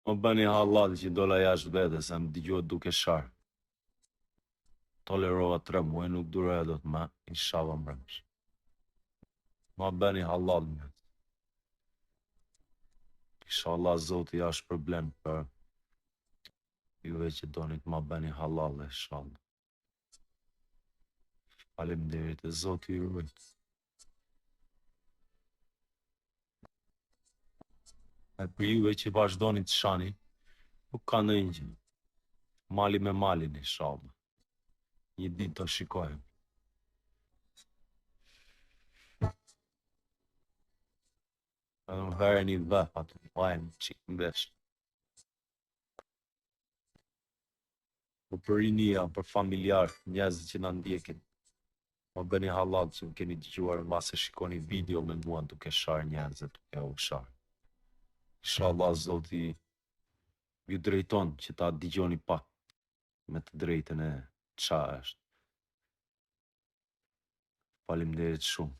Më bëni halal që dola jashtë vete, se më dëgjohet duke sharë. Tolerova 3 muaj, nuk duroja do të më, inshallah mbrëmsh. Më bëni halal një. Inshallah Zoti ja shpërblen për juve që doni të më bëni halal, inshallah. Faleminderit, e Zoti ju ruaj. E për juve që vazhdoni të shani, nuk ka ndonjë gjë. Mali me malin, inshallah. Një ditë të shikojmë. Edhe më herë një dhe, atë vajnë qikë mbesh. Për rinia, për familjar, njerëzit që na ndjekin. Më bëni halal që më keni dëgjuar mbas e shikoni video me mua duke sharë njerëzit, duke u sharë. Inshallah Zoti ju drejton që ta dëgjoni pak me të drejtën e qa është. Faleminderit shumë.